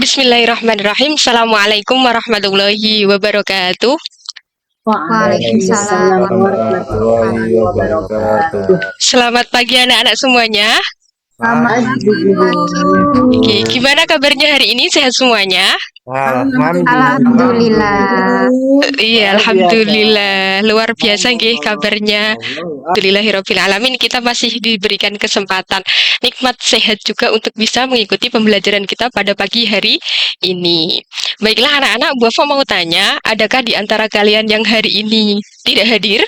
Bismillahirrahmanirrahim. Assalamualaikum warahmatullahi wabarakatuh. Waalaikumsalam Waalaikumsalam warahmatullahi warahmatullahi wabarakatuh. wabarakatuh. Selamat pagi anak-anak semuanya. Selamat Pagi, pagi. Oke, gimana kabarnya hari ini? Sehat semuanya? Alhamdulillah. Iya, alhamdulillah. Luar biasa nggih kabarnya. Alhamdulillahirabbil alamin, kita masih diberikan kesempatan nikmat sehat juga untuk bisa mengikuti pembelajaran kita pada pagi hari ini. Baiklah anak-anak, Bu Afo mau tanya, adakah di antara kalian yang hari ini tidak hadir?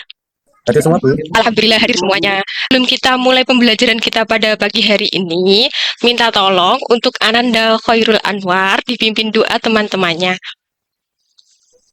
Hadir semua, Bu. Alhamdulillah hadir semuanya. Sebelum kita mulai pembelajaran kita pada pagi hari ini, minta tolong untuk Ananda Khairul Anwar dipimpin doa teman-temannya.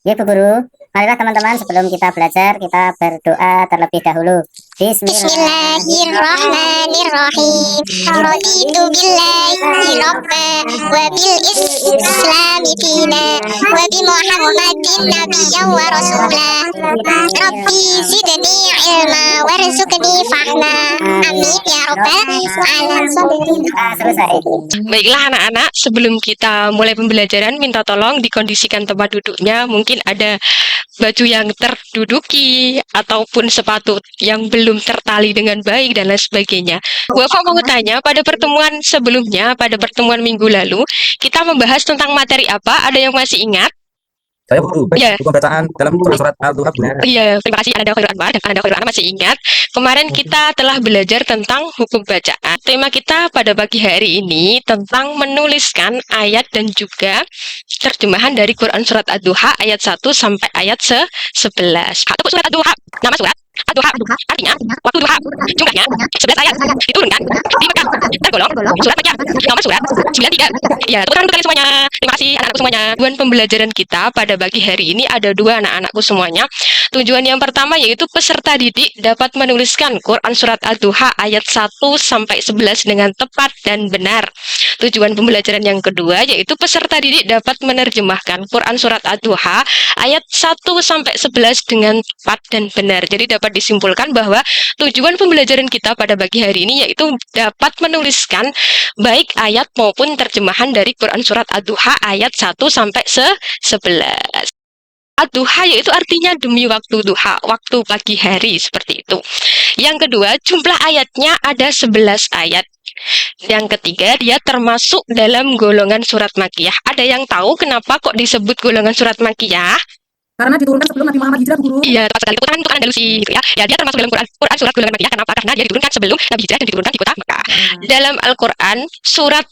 Ya Bu Guru, marilah teman-teman sebelum kita belajar kita berdoa terlebih dahulu. Bismillahirrahmanirrahim. Raditu billahi rabba wa bil islami dina wa bi Muhammadin nabiyyan wa rasula. Rabbi zidni ilma warzuqni fahma. Amin ya rabbal alamin. Selesai. Baiklah anak-anak, sebelum kita mulai pembelajaran, minta tolong dikondisikan tempat duduknya. Mungkin ada baju yang terduduki ataupun sepatu yang belum tertali dengan baik dan lain sebagainya. Bu Afa mau tanya, pada pertemuan sebelumnya, pada pertemuan minggu lalu, kita membahas tentang materi apa? Ada yang masih ingat? Saya Bu, Ya. buku bacaan dalam surat Al-Duha, Bu. Iya, terima kasih Anda Khairul Anwar dan Anda Khairul Anwar masih ingat. Kemarin kita telah belajar tentang hukum bacaan. Tema kita pada pagi hari ini tentang menuliskan ayat dan juga terjemahan dari Quran surat Ad-Duha ayat 1 sampai ayat 11. Atau surat Ad-Duha, nama surat Ad-Duha artinya waktu duha, jumlahnya 11 ayat, diturunkan di Mekah, tergolong surat Makkiyah, nomor surat 93. Ya, tepuk tangan untuk kalian semuanya. Terima kasih anak-anakku semuanya. Tujuan pembelajaran kita pada pagi hari ini ada dua anak-anakku semuanya. Tujuan yang pertama yaitu peserta didik dapat menuliskan Quran surat Ad-Duha ayat 1 sampai 11 dengan tepat dan benar. Tujuan pembelajaran yang kedua yaitu peserta didik dapat menerjemahkan Quran surat Ad-Duha ayat 1 sampai 11 dengan tepat dan benar. Jadi dapat disimpulkan bahwa tujuan pembelajaran kita pada pagi hari ini yaitu dapat menuliskan baik ayat maupun terjemahan dari Quran surat Ad-Duha ayat 1 sampai 11. Ad-Duha yaitu artinya demi waktu duha, waktu pagi hari, seperti itu. Yang kedua, jumlah ayatnya ada 11 ayat. Yang ketiga, dia termasuk dalam golongan surat Makkiyah. Ada yang tahu kenapa kok disebut golongan surat Makkiyah? Karena diturunkan sebelum Nabi Muhammad hijrah, Bu Guru. Iya, tepat sekali. Itu kan Andalusi gitu ya. Ya, dia termasuk dalam Quran surat golongan Makkiyah. Kenapa? Karena dia diturunkan sebelum Nabi hijrah dan diturunkan di kota Mekah. Dalam Al-Quran, surat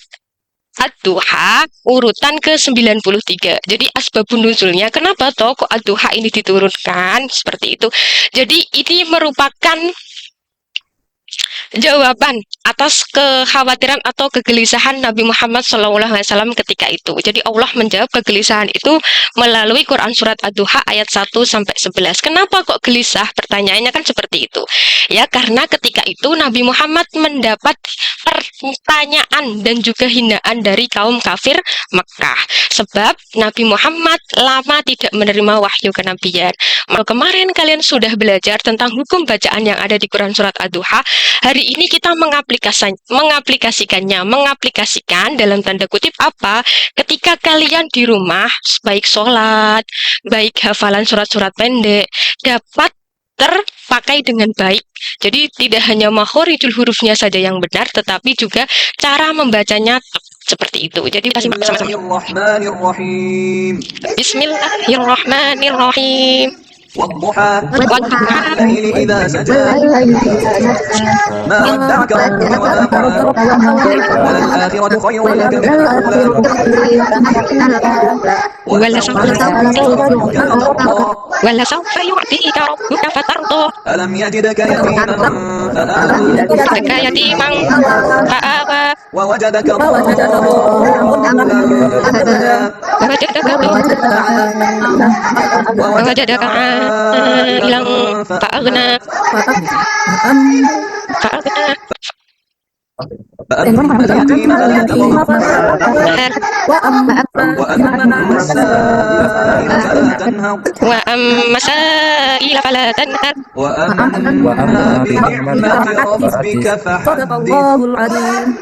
Ad-Duha urutan ke-93. Jadi asbabun nuzulnya, kenapa toh kok Ad-Duha ini diturunkan? Seperti itu. Jadi ini merupakan jawaban atas kekhawatiran atau kegelisahan Nabi Muhammad SAW ketika itu. Jadi Allah menjawab kegelisahan itu melalui Quran surat Ad-Duha ayat 1 sampai 11. Kenapa kok gelisah? Pertanyaannya kan seperti itu. Ya, karena ketika itu Nabi Muhammad mendapat pertanyaan dan juga hinaan dari kaum kafir Mekah. Sebab Nabi Muhammad lama tidak menerima wahyu kenabian. Kemarin kalian sudah belajar tentang hukum bacaan yang ada di Quran surat Ad-Duha. Hari ini kita mengaplikasikan dalam tanda kutip apa? Ketika kalian di rumah, baik sholat, baik hafalan surat-surat pendek, dapat terpakai dengan baik. Jadi tidak hanya makhorijul hurufnya saja yang benar, tetapi juga cara membacanya seperti itu. Jadi kita simak sama-sama. Bismillahirrahmanirrahim. والضحى والليل إذا سجى ما ودعك ربك وما قلى وللآخرة خير لك من ولسوف يعطيك ربك فترضى ألم يجدك يتيما فآوى ووجدك ووجدك عائلا فأغنى فأما اليتيم فلا تقهر وأما السائل فلا تنهر Wa amma sa'ila fala tanhar. وأما بنعمة ربك صدق فحدث الله العظيم.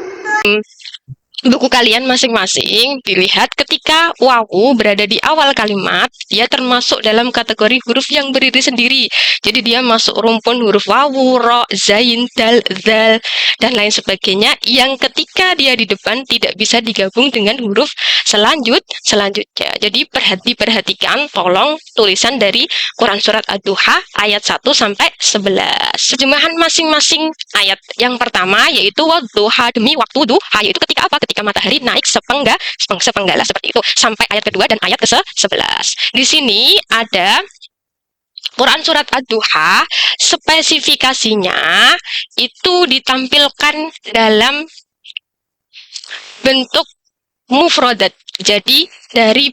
Buku kalian masing-masing dilihat ketika wawu berada di awal kalimat, dia termasuk dalam kategori huruf yang berdiri sendiri. Jadi dia masuk rumpun huruf wawu, ro, zain, dal, zal, dan lain sebagainya yang ketika dia di depan tidak bisa digabung dengan huruf selanjutnya. Jadi diperhatikan tolong tulisan dari Quran Surat Ad-Duha ayat 1 sampai 11. Terjemahan masing-masing ayat. Yang pertama yaitu wadduha, demi waktu duha, yaitu ketika apa? Ketika matahari naik sepenggala seperti itu, sampai ayat kedua dan ayat ke-11. Di sini ada Quran Surat Ad-Duha, spesifikasinya itu ditampilkan dalam bentuk mufradat. Jadi dari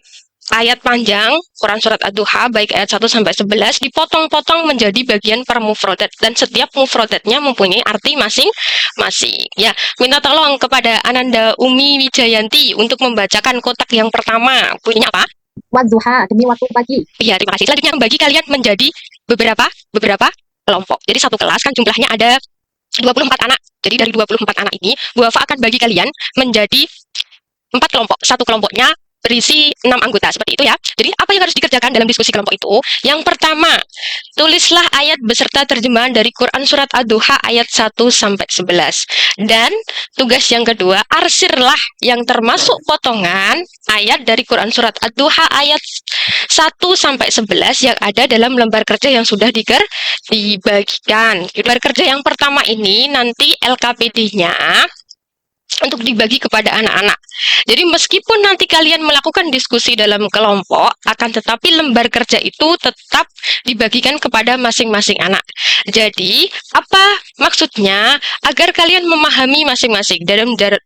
ayat panjang Quran Surat Ad-Duha baik ayat 1 sampai 11 dipotong-potong menjadi bagian per mufradat, dan setiap mufradatnya mempunyai arti masing-masing. Ya, minta tolong kepada Ananda Umi Wijayanti untuk membacakan kotak yang pertama. Bunyinya apa? Wadduha, demi waktu pagi. Iya, terima kasih. Selanjutnya membagi kalian menjadi beberapa kelompok. Jadi satu kelas kan jumlahnya ada 24 anak. Jadi dari 24 anak ini, Bu Wafa akan bagi kalian menjadi 4 kelompok. Satu kelompoknya berisi 6 anggota, seperti itu ya. Jadi apa yang harus dikerjakan dalam diskusi kelompok itu? Yang pertama, tulislah ayat beserta terjemahan dari Quran Surat Ad-Duha ayat 1 sampai 11. Dan tugas yang kedua, arsirlah yang termasuk potongan ayat dari Quran Surat Ad-Duha ayat 1 sampai 11 yang ada dalam lembar kerja yang sudah dibagikan. Lembar kerja yang pertama ini nanti LKPD-nya untuk dibagi kepada anak-anak. Jadi meskipun nanti kalian melakukan diskusi dalam kelompok, akan tetapi lembar kerja itu tetap dibagikan kepada masing-masing anak. Jadi, apa maksudnya? Agar kalian memahami masing-masing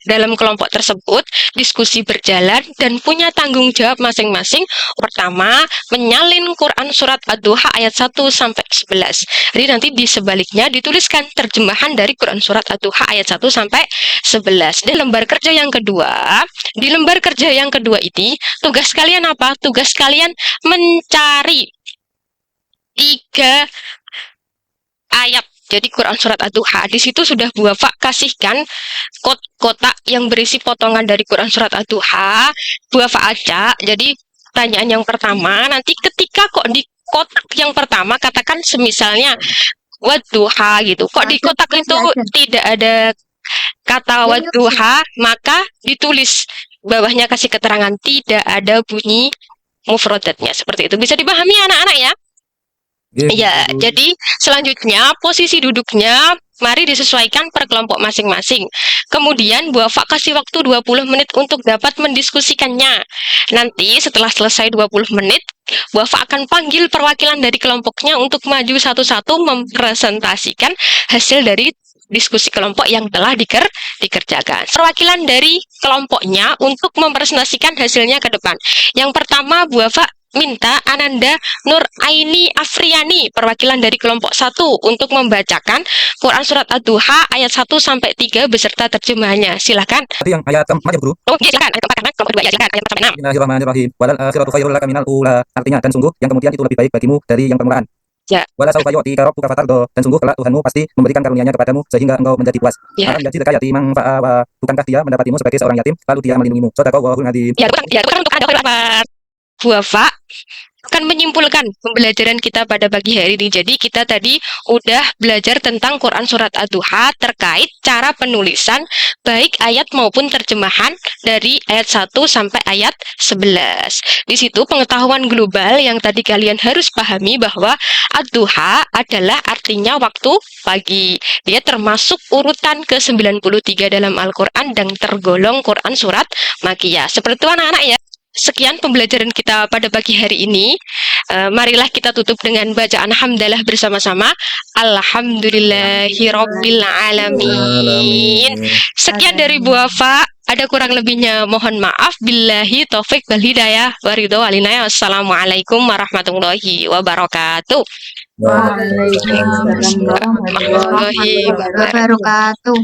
dalam kelompok tersebut, diskusi berjalan dan punya tanggung jawab masing-masing. Pertama, menyalin Quran Surat Ad-Duha ayat 1 sampai 11. Jadi nanti di sebaliknya dituliskan terjemahan dari Quran Surat Ad-Duha ayat 1 sampai 11. Dan lembar kerja yang kedua, di lembar kerja yang kedua ini, tugas kalian apa? Tugas kalian mencari 3 ayat. Jadi Quran Surat Ad-Duha, di situ sudah Bu Wafa kasihkan kotak yang berisi potongan dari Quran Surat Ad-Duha. Bu Wafa acak. Jadi pertanyaan yang pertama, nanti ketika kok di kotak yang pertama katakan semisalnya wadduha gitu. Kok di kotak itu tidak ada kata wadduha, maka ditulis bawahnya kasih keterangan tidak ada bunyi mufradatnya. Seperti itu. Bisa dipahami anak-anak ya? Ya, jadi selanjutnya posisi duduknya mari disesuaikan per kelompok masing-masing. Kemudian Bu Wafa kasih waktu 20 menit untuk dapat mendiskusikannya. Nanti setelah selesai 20 menit, Bu Wafa akan panggil perwakilan dari kelompoknya untuk maju satu-satu mempresentasikan hasil dari diskusi kelompok yang telah dikerjakan. Perwakilan dari kelompoknya untuk mempresentasikan hasilnya ke depan. Yang pertama, Bu Wafa minta Ananda Nur Aini Afriani, perwakilan dari kelompok 1, untuk membacakan Quran Surat Ad-Duha ayat 1 sampai 3 beserta terjemahannya. Silakan. Tadi yang ayat keempat ya, Guru. Oh, iya, silakan. Ayat keempat karena kelompok 2 ya, silakan. Ayat 4 sampai 6. Bismillahirrahmanirrahim. Walal akhiratu khairul laka minal ula. Artinya, dan sungguh yang kemudian itu lebih baik bagimu dari yang permulaan. Ya. Wala saufa yu'tika rabbuka fatardo, dan sungguh kelak Tuhanmu pasti memberikan karunia-Nya kepadamu sehingga engkau menjadi puas. Ya. Alam yajidka yatiman fa'awa, bukankah dia mendapatimu sebagai seorang yatim lalu dia melindungimu. Shadaqallahul adzim. Ya, bukan untuk Anda khairul. Bu Wafa akan menyimpulkan pembelajaran kita pada pagi hari ini. Jadi kita tadi udah belajar tentang Quran Surat Ad-Duha terkait cara penulisan baik ayat maupun terjemahan dari ayat 1 sampai ayat 11. Di situ pengetahuan global yang tadi kalian harus pahami bahwa Ad-Duha adalah artinya waktu pagi. Dia termasuk urutan ke-93 dalam Al-Quran dan tergolong Quran Surat Makkiyah. Seperti itu anak-anak ya. Sekian pembelajaran kita pada pagi hari ini. Marilah kita tutup dengan bacaan hamdalah bersama-sama. Alhamdulillahirabbil alamin. Sekian dari Bu Wafa. Ada kurang lebihnya mohon maaf. Billahi taufik wal hidayah wa ridho walinaya. Wassalamualaikum warahmatullahi wabarakatuh. Waalaikumsalam warahmatullahi wabarakatuh.